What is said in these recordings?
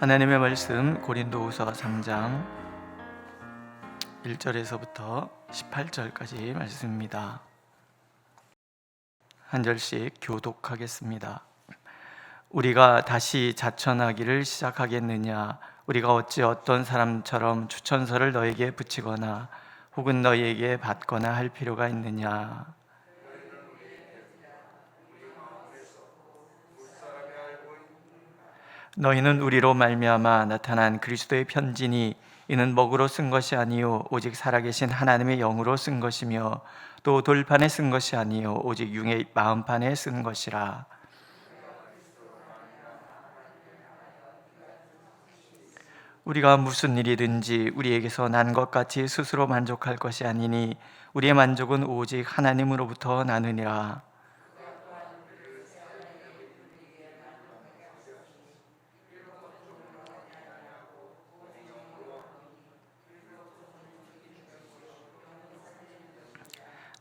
하나님의 말씀 고린도후서 3장 1절에서부터 18절까지 말씀입니다. 한 절씩 교독하겠습니다. 우리가 다시 자천하기를 시작하겠느냐? 우리가 어찌 어떤 사람처럼 추천서를 너에게 붙이거나 혹은 너희에게 받거나 할 필요가 있느냐? 너희는 우리로 말미암아 나타난 그리스도의 편지니 이는 먹으로 쓴 것이 아니요 오직 살아계신 하나님의 영으로 쓴 것이며 또 돌판에 쓴 것이 아니요 오직 융의 마음판에 쓴 것이라. 우리가 무슨 일이든지 우리에게서 난 것 같이 스스로 만족할 것이 아니니 우리의 만족은 오직 하나님으로부터 나느니라.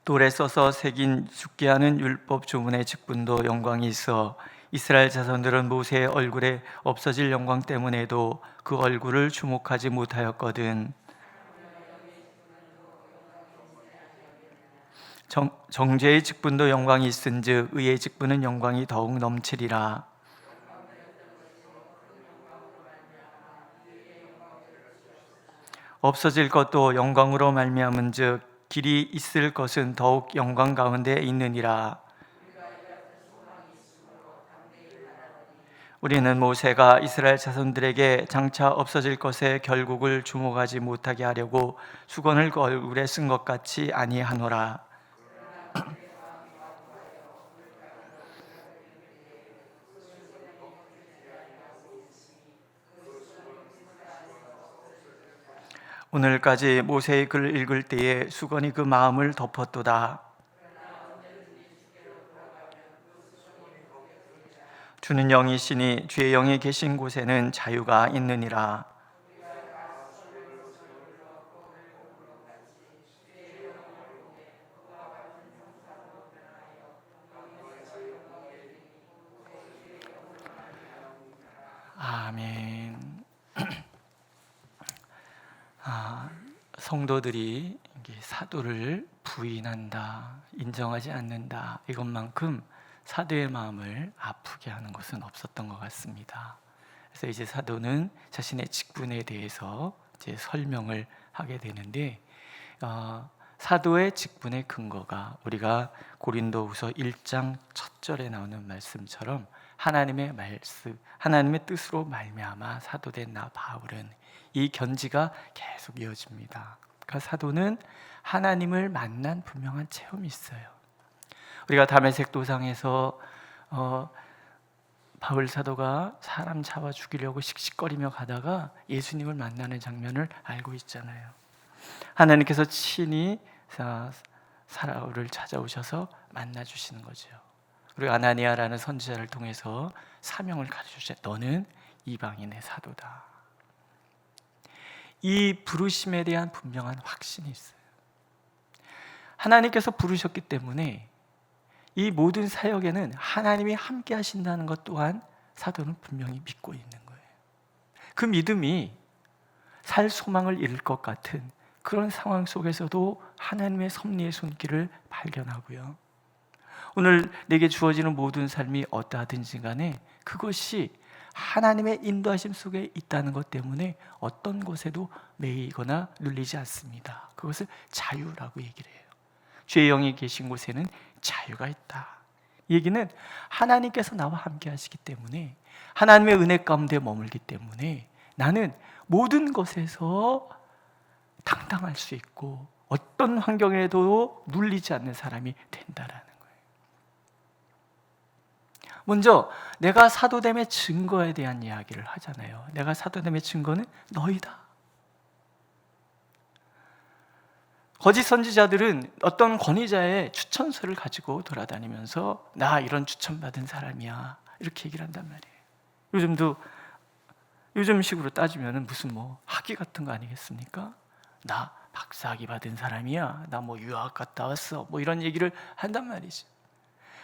돌에 써서 새긴 죽게 하는 율법 조문의 직분도 영광이 있어 이스라엘 자손들은 모세의 얼굴에 없어질 영광 때문에도 그 얼굴을 주목하지 못하였거든. 정죄의 직분도 영광이 있은즉 의의 직분은 영광이 더욱 넘치리라. 없어질 것도 영광으로 말미암은즉 길이 있을 것은 더욱 영광 가운데 있느니라. 우리는 모세가 이스라엘 자손들에게 장차 없어질 것의 결국을 주목하지 못하게 하려고 수건을 그 얼굴에 쓴 것 같이 아니하노라. 오늘까지 모세의 글을 읽을 때에 수건이 그 마음을 덮었도다. 주는 영이시니 주의 영이 계신 곳에는 자유가 있느니라. 아멘. 성도들이 사도를 부인한다, 인정하지 않는다, 이것만큼 사도의 마음을 아프게 하는 것은 없었던 것 같습니다. 그래서 이제 사도는 자신의 직분에 대해서 이제 설명을 하게 되는데, 사도의 직분의 근거가 우리가 고린도후서 1장 첫 절에 나오는 말씀처럼 하나님의 말씀, 하나님의 뜻으로 말미암아 사도된 나 바울은, 이 견지가 계속 이어집니다. 그러니까 사도는 하나님을 만난 분명한 체험이 있어요. 우리가 다메섹 도상에서 바울 사도가 사람 잡아 죽이려고 씩씩거리며 가다가 예수님을 만나는 장면을 알고 있잖아요. 하나님께서 친히 사울을 찾아오셔서 만나주시는 거죠. 그리고 아나니아라는 선지자를 통해서 사명을 가르쳐주셔. 너는 이방인의 사도다. 이 부르심에 대한 분명한 확신이 있어요. 하나님께서 부르셨기 때문에 이 모든 사역에는 하나님이 함께 하신다는 것 또한 사도는 분명히 믿고 있는 거예요. 그 믿음이 살 소망을 잃을 것 같은 그런 상황 속에서도 하나님의 섭리의 손길을 발견하고요. 오늘 내게 주어지는 모든 삶이 어떠하든지 간에 그것이 하나님의 인도하심 속에 있다는 것 때문에 어떤 것에도 매이거나 눌리지 않습니다. 그것을 자유라고 얘기를 해요. 주의 영이 계신 곳에는 자유가 있다. 이 얘기는 하나님께서 나와 함께 하시기 때문에, 하나님의 은혜 가운데 머물기 때문에 나는 모든 것에서 당당할 수 있고 어떤 환경에도 눌리지 않는 사람이 된다라는 거예요. 먼저 내가 사도됨의 증거에 대한 이야기를 하잖아요. 내가 사도됨의 증거는 너희다. 거짓 선지자들은 어떤 권위자의 추천서를 가지고 돌아다니면서 나 이런 추천받은 사람이야 이렇게 얘기를 한단 말이에요. 요즘식으로 따지면 무슨 학위 같은 거 아니겠습니까? 나 박사학위 받은 사람이야, 나 유학 갔다 왔어, 이런 얘기를 한단 말이죠.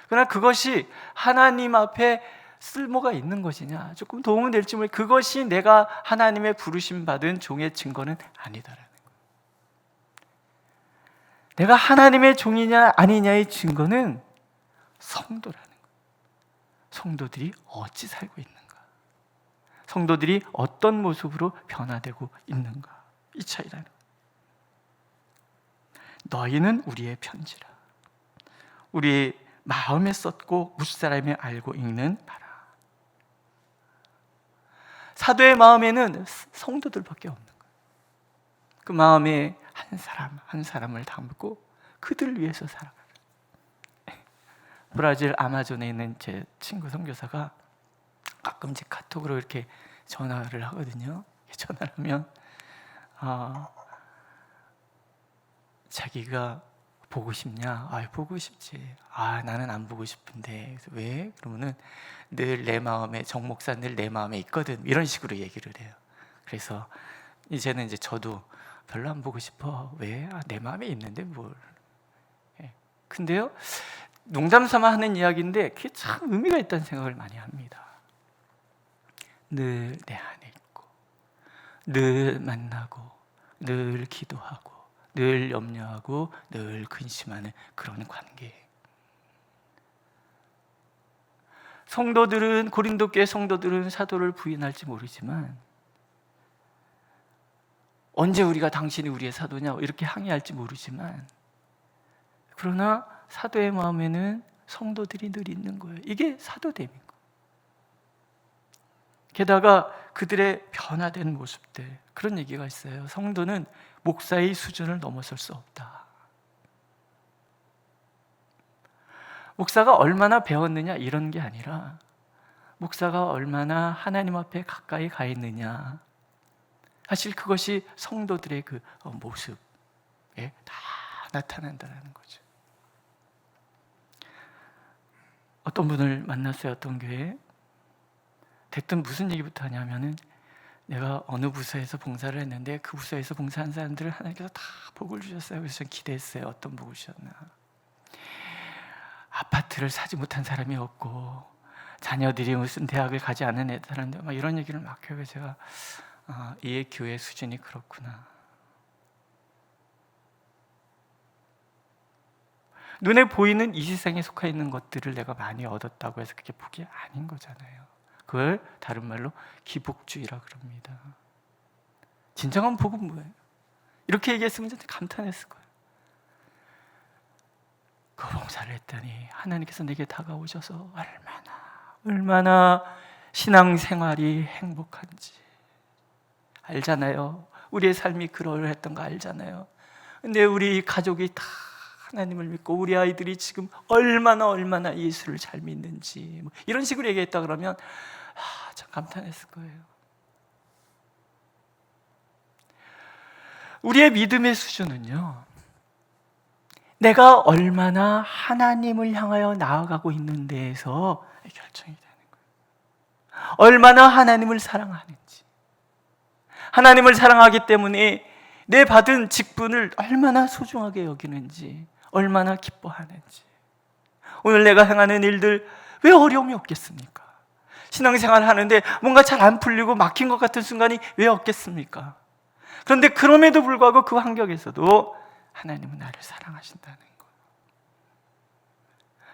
그러나 그것이 하나님 앞에 쓸모가 있는 것이냐, 조금 도움은 될지 모르겠는데 그것이 내가 하나님의 부르심 받은 종의 증거는 아니다라는 거예요. 내가 하나님의 종이냐 아니냐의 증거는 성도라는 거예요. 성도들이 어찌 살고 있는가, 성도들이 어떤 모습으로 변화되고 있는가, 이 차이라는 거예요. 너희는 우리의 편지라, 우리 마음에 썼고 무사람이 알고 읽는 바라. 사도의 마음에는 성도들밖에 없는 거예요. 그 마음에 한 사람 한 사람을 담고 그들을 위해서 살아가라. 브라질 아마존에 있는 제 친구 선교사가 가끔 제 카톡으로 이렇게 전화를 하거든요. 전화를 하면 자기가 보고 싶냐? 보고 싶지. 나는 안 보고 싶은데. 그래서 왜? 그러면은 늘 내 마음에, 정 목사 늘 내 마음에 있거든, 이런 식으로 얘기를 해요. 그래서 이제는 이제 저도 별로 안 보고 싶어. 왜? 내 마음에 있는데 뭘. 근데요, 농담 삼아 하는 이야기인데 그게 참 의미가 있다는 생각을 많이 합니다. 늘 내 안에 있고, 늘 만나고, 늘 기도하고, 늘 염려하고, 늘 근심하는 그런 관계. 성도들은, 고린도 교회 성도들은 사도를 부인할지 모르지만 언제 우리가 당신이 우리의 사도냐 이렇게 항의할지 모르지만, 그러나 사도의 마음에는 성도들이 늘 있는 거예요. 이게 사도됨인 거예요. 게다가 그들의 변화된 모습들, 그런 얘기가 있어요. 성도는 목사의 수준을 넘어설 수 없다. 목사가 얼마나 배웠느냐 이런 게 아니라 목사가 얼마나 하나님 앞에 가까이 가 있느냐, 사실 그것이 성도들의 그 모습에 다 나타난다는 거죠. 어떤 분을 만났어요. 어떤 교회에. 대뜸 무슨 얘기부터 하냐면은, 내가 어느 부서에서 봉사를 했는데 그 부서에서 봉사한 사람들을 하나님께서 다 복을 주셨어요. 그래서 전 기대했어요. 어떤 복을 주셨나. 아파트를 사지 못한 사람이 없고, 자녀들이 무슨 대학을 가지 않은 애들한테 막 이런 얘기를 막 해요. 제가 이 교회 수준이 그렇구나. 눈에 보이는 이 세상에 속해 있는 것들을 내가 많이 얻었다고 해서 그게 복이 아닌 거잖아요. 그걸 다른 말로 기복주의라 그럽니다. 진정한 복은 뭐예요? 이렇게 얘기했으면 진짜 감탄했을 거예요. 그 봉사를 했더니 하나님께서 내게 다가오셔서 얼마나 신앙생활이 행복한지 알잖아요. 우리의 삶이 그러했던 거 알잖아요. 근데 우리 가족이 다 하나님을 믿고 우리 아이들이 지금 얼마나 예수를 잘 믿는지 이런 식으로 얘기했다 그러면 참 감탄했을 거예요. 우리의 믿음의 수준은요, 내가 얼마나 하나님을 향하여 나아가고 있는 데에서 결정이 되는 거예요. 얼마나 하나님을 사랑하는지, 하나님을 사랑하기 때문에 내 받은 직분을 얼마나 소중하게 여기는지, 얼마나 기뻐하는지. 오늘 내가 행하는 일들 왜 어려움이 없겠습니까? 신앙생활 하는데 뭔가 잘 안 풀리고 막힌 것 같은 순간이 왜 없겠습니까? 그런데 그럼에도 불구하고 그 환경에서도 하나님은 나를 사랑하신다는 것.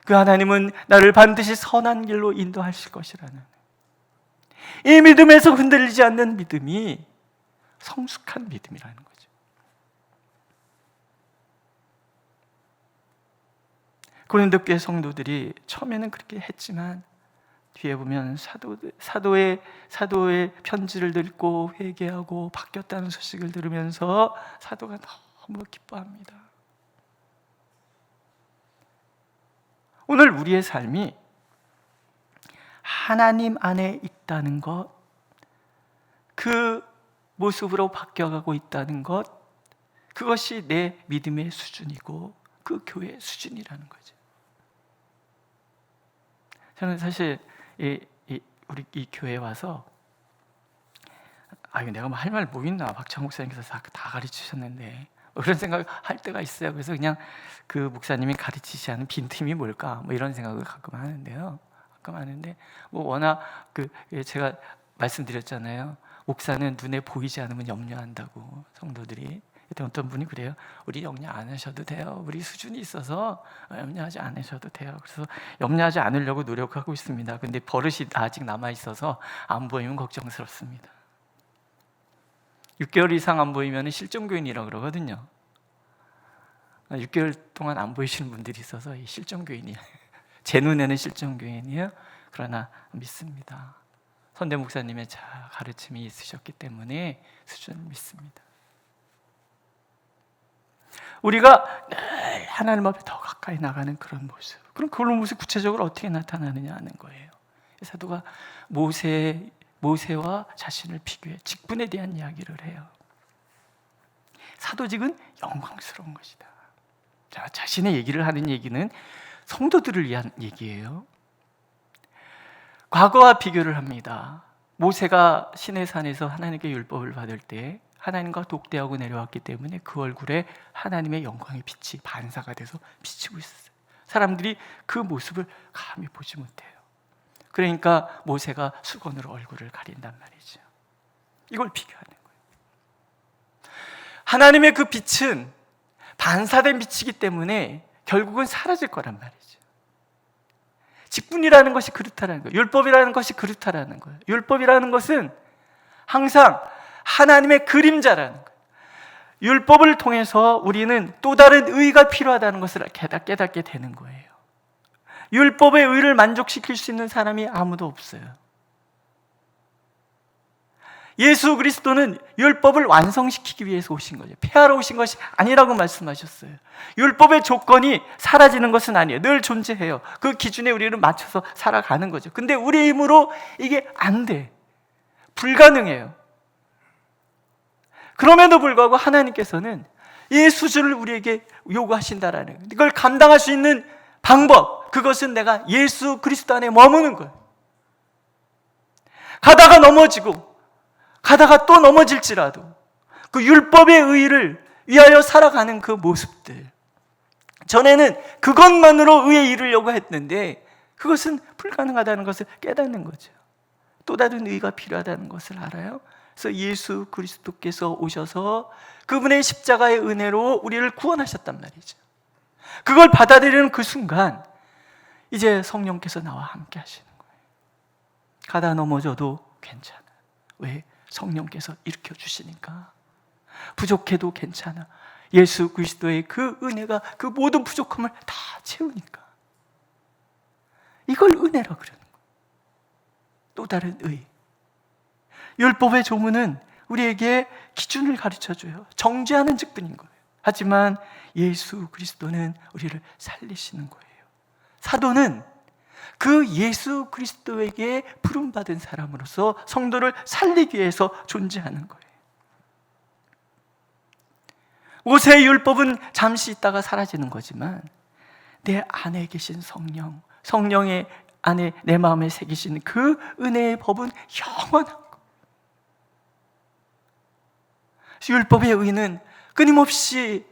그 하나님은 나를 반드시 선한 길로 인도하실 것이라는, 이 믿음에서 흔들리지 않는 믿음이 성숙한 믿음이라는 거죠. 고린도 교회 성도들이 처음에는 그렇게 했지만 뒤에 보면 사도의 편지를 읽고 회개하고 바뀌었다는 소식을 들으면서 사도가 너무 기뻐합니다. 오늘 우리의 삶이 하나님 안에 있다는 것, 그 모습으로 바뀌어가고 있다는 것, 그것이 내 믿음의 수준이고 그 교회의 수준이라는 거죠. 저는 사실 우리 이 교회에 와서 내가 뭐 할 말 뭐 있나, 박찬 목사님께서 다 가르치셨는데 그런 생각을 할 때가 있어요. 그래서 그냥 그 목사님이 가르치지 않은 빈틈이 뭘까, 뭐 이런 생각을 가끔 하는데요. 가끔 하는데 워낙 제가 말씀드렸잖아요. 목사는 눈에 보이지 않으면 염려한다고 성도들이. 그때 어떤 분이 그래요. 우리 염려 안 하셔도 돼요. 우리 수준이 있어서 염려하지 않으셔도 돼요. 그래서 염려하지 않으려고 노력하고 있습니다. 근데 버릇이 아직 남아 있어서 안 보이면 걱정스럽습니다. 6개월 이상 안 보이면 실종교인이라고 그러거든요. 6개월 동안 안 보이시는 분들이 있어서 실종교인이에요. 제 눈에는 실종교인이에요. 그러나 믿습니다. 선대 목사님의 가르침이 있으셨기 때문에 수준을 믿습니다. 우리가 늘 하나님 앞에 더 가까이 나가는 그런 모습. 그럼 그런 모습이 구체적으로 어떻게 나타나느냐 하는 거예요. 사도가 모세와 자신을 비교해 직분에 대한 이야기를 해요. 사도직은 영광스러운 것이다. 자, 자신의 얘기를 하는 얘기는 성도들을 위한 얘기예요. 과거와 비교를 합니다. 모세가 시내산에서 하나님께 율법을 받을 때 하나님과 독대하고 내려왔기 때문에 그 얼굴에 하나님의 영광의 빛이 반사가 돼서 비치고 있었어요. 사람들이 그 모습을 감히 보지 못해요. 그러니까 모세가 수건으로 얼굴을 가린단 말이죠. 이걸 비교하는 거예요. 하나님의 그 빛은 반사된 빛이기 때문에 결국은 사라질 거란 말이죠. 직분이라는 것이 그렇다라는 거예요. 율법이라는 것이 그렇다라는 거예요. 율법이라는 것은 항상 하나님의 그림자라는 거예요. 율법을 통해서 우리는 또 다른 의가 필요하다는 것을 깨닫게 되는 거예요. 율법의 의를 만족시킬 수 있는 사람이 아무도 없어요. 예수 그리스도는 율법을 완성시키기 위해서 오신 거죠. 폐하러 오신 것이 아니라고 말씀하셨어요. 율법의 조건이 사라지는 것은 아니에요. 늘 존재해요. 그 기준에 우리는 맞춰서 살아가는 거죠. 근데 우리의 힘으로 이게 안 돼. 불가능해요. 그럼에도 불구하고 하나님께서는 이 수준을 우리에게 요구하신다라는 거예요. 이걸 감당할 수 있는 방법, 그것은 내가 예수 그리스도 안에 머무는 거예요. 가다가 넘어지고 가다가 또 넘어질지라도 그 율법의 의를 위하여 살아가는 그 모습들, 전에는 그것만으로 의에 이르려고 했는데 그것은 불가능하다는 것을 깨닫는 거죠. 또 다른 의가 필요하다는 것을 알아요. 그래서 예수 그리스도께서 오셔서 그분의 십자가의 은혜로 우리를 구원하셨단 말이죠. 그걸 받아들이는 그 순간 이제 성령께서 나와 함께 하시는 거예요. 가다 넘어져도 괜찮아. 왜? 성령께서 일으켜 주시니까. 부족해도 괜찮아. 예수 그리스도의 그 은혜가 그 모든 부족함을 다 채우니까. 이걸 은혜라 그러는 거예요. 또 다른 의. 율법의 조문은 우리에게 기준을 가르쳐줘요. 정죄하는 직분인 거예요. 하지만 예수 그리스도는 우리를 살리시는 거예요. 사도는 그 예수 그리스도에게 부름받은 사람으로서 성도를 살리기 위해서 존재하는 거예요. 모세의 율법은 잠시 있다가 사라지는 거지만 내 안에 계신 성령의 안에 내 마음에 새기신 그 은혜의 법은 영원한 거예요. 율법의 의는 끊임없이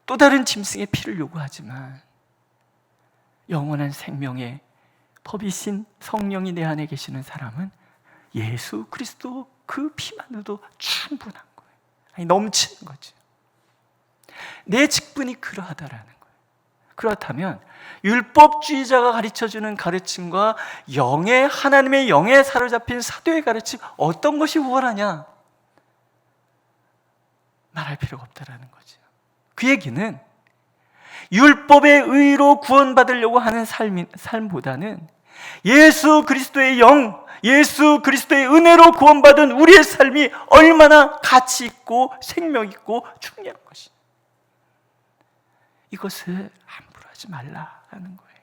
또 다른 짐승의 피를 요구하지만 영원한 생명의 법이신 성령이 내 안에 계시는 사람은 예수 그리스도 그 피만으로도 충분한 거예요. 아니, 넘치는 거죠. 내 직분이 그러하다라는 거예요. 그렇다면 율법주의자가 가르쳐주는 가르침과 하나님의 영에 사로잡힌 사도의 가르침, 어떤 것이 우월하냐? 말할 필요가 없다라는 거죠. 그 얘기는 율법의 의로 구원받으려고 하는 삶보다는 예수 그리스도의 영, 예수 그리스도의 은혜로 구원받은 우리의 삶이 얼마나 가치 있고 생명 있고 중요한 것이, 이것을 함부로 하지 말라라는 거예요.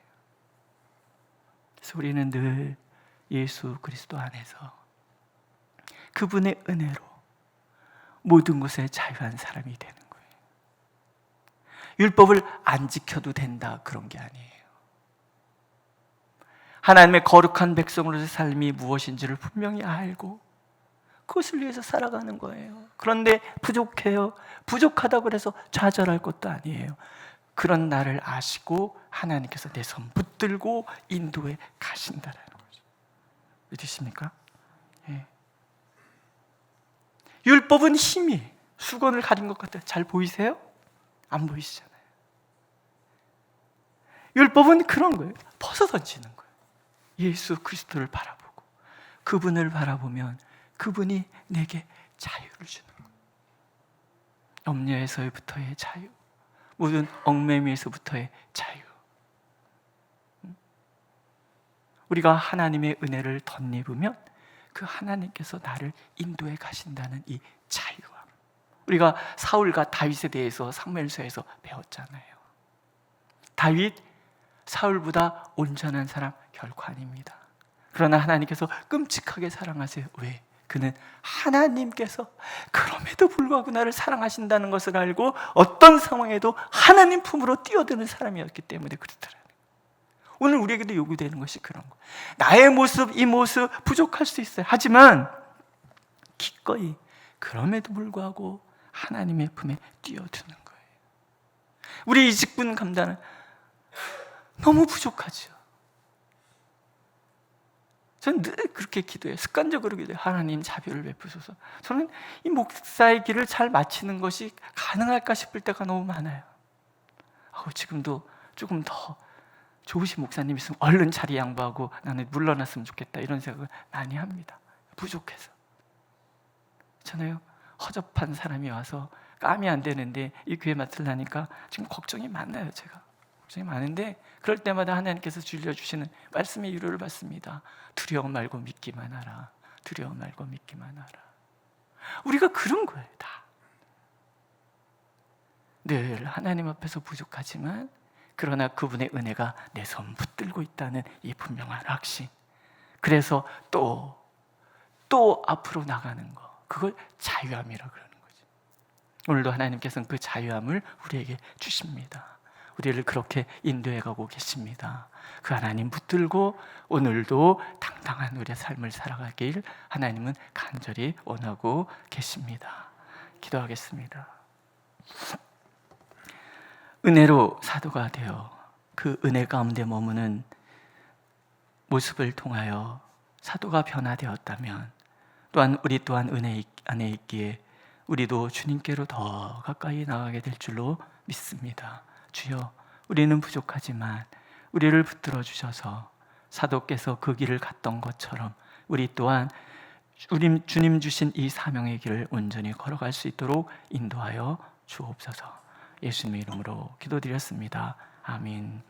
그래서 우리는 늘 예수 그리스도 안에서 그분의 은혜로 모든 것에 자유한 사람이 되는 거예요. 율법을 안 지켜도 된다, 그런 게 아니에요. 하나님의 거룩한 백성으로서의 삶이 무엇인지를 분명히 알고 그것을 위해서 살아가는 거예요. 그런데 부족해요. 부족하다고 해서 좌절할 것도 아니에요. 그런 나를 아시고 하나님께서 내 손 붙들고 인도해 가시는 하신다라는 거죠. 믿으십니까? 예. 율법은 힘이 수건을 가린 것 같아요. 잘 보이세요? 안 보이시잖아요. 율법은 그런 거예요. 벗어 던지는 거예요. 예수 그리스도를 바라보고 그분을 바라보면 그분이 내게 자유를 주는 거예요. 염려에서부터의 자유, 모든 얽매미에서부터의 자유. 우리가 하나님의 은혜를 덧입으면 그 하나님께서 나를 인도해 가신다는 이 자유함. 우리가 사울과 다윗에 대해서 사무엘서에서 배웠잖아요. 다윗, 사울보다 온전한 사람 결코 아닙니다. 그러나 하나님께서 끔찍하게 사랑하세요. 왜? 그는 하나님께서 그럼에도 불구하고 나를 사랑하신다는 것을 알고 어떤 상황에도 하나님 품으로 뛰어드는 사람이었기 때문에 그렇더라고요. 오늘 우리에게도 요구되는 것이 그런 거예요. 나의 모습, 이 모습 부족할 수 있어요. 하지만 기꺼이 그럼에도 불구하고 하나님의 품에 뛰어드는 거예요. 우리 이 직분 감당은 너무 부족하죠. 저는 늘 그렇게 기도해요. 습관적으로 기도해요. 하나님 자비를 베푸소서. 저는 이 목사의 길을 잘 마치는 것이 가능할까 싶을 때가 너무 많아요. 지금도 조금 더 좋으신 목사님 있으면 얼른 자리 양보하고 나는 물러났으면 좋겠다 이런 생각을 많이 합니다. 부족해서. 있잖아요. 허접한 사람이 와서 까면 안 되는데 이 교회 맡으려니까 지금 걱정이 많아요. 제가 걱정이 많은데 그럴 때마다 하나님께서 들려주시는 말씀의 위로를 받습니다. 두려워 말고 믿기만 하라. 두려워 말고 믿기만 하라. 우리가 그런 거예요. 다. 늘 하나님 앞에서 부족하지만 그러나 그분의 은혜가 내 손 붙들고 있다는 이 분명한 확신. 그래서 또 앞으로 나가는 거, 그걸 자유함이라고 그러는 거죠. 오늘도 하나님께서는 그 자유함을 우리에게 주십니다. 우리를 그렇게 인도해 가고 계십니다. 그 하나님 붙들고 오늘도 당당한 우리의 삶을 살아가길 하나님은 간절히 원하고 계십니다. 기도하겠습니다. 은혜로 사도가 되어 그 은혜 가운데 머무는 모습을 통하여 사도가 변화되었다면 또한 우리 또한 은혜 안에 있기에 우리도 주님께로 더 가까이 나가게 될 줄로 믿습니다. 주여, 우리는 부족하지만 우리를 붙들어 주셔서 사도께서 그 길을 갔던 것처럼 우리 또한 주님 주신 이 사명의 길을 온전히 걸어갈 수 있도록 인도하여 주옵소서. 예수님의 이름으로 기도드렸습니다. 아멘.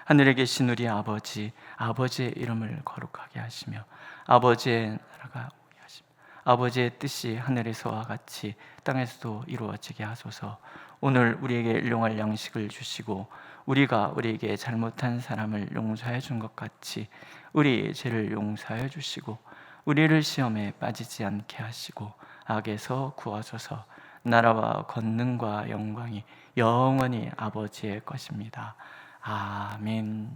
하늘에 계신 우리 아버지, 아버지의 이름을 거룩하게 하시며 아버지의 나라가 오게 하시며 아버지의 뜻이 하늘에서와 같이 땅에서도 이루어지게 하소서. 오늘 우리에게 일용할 양식을 주시고 우리가 우리에게 잘못한 사람을 용서해 준 것 같이 우리 죄를 용서해 주시고 우리를 시험에 빠지지 않게 하시고 악에서 구하소서. 나라와 권능과 영광이 영원히 아버지의 것입니다. 아멘.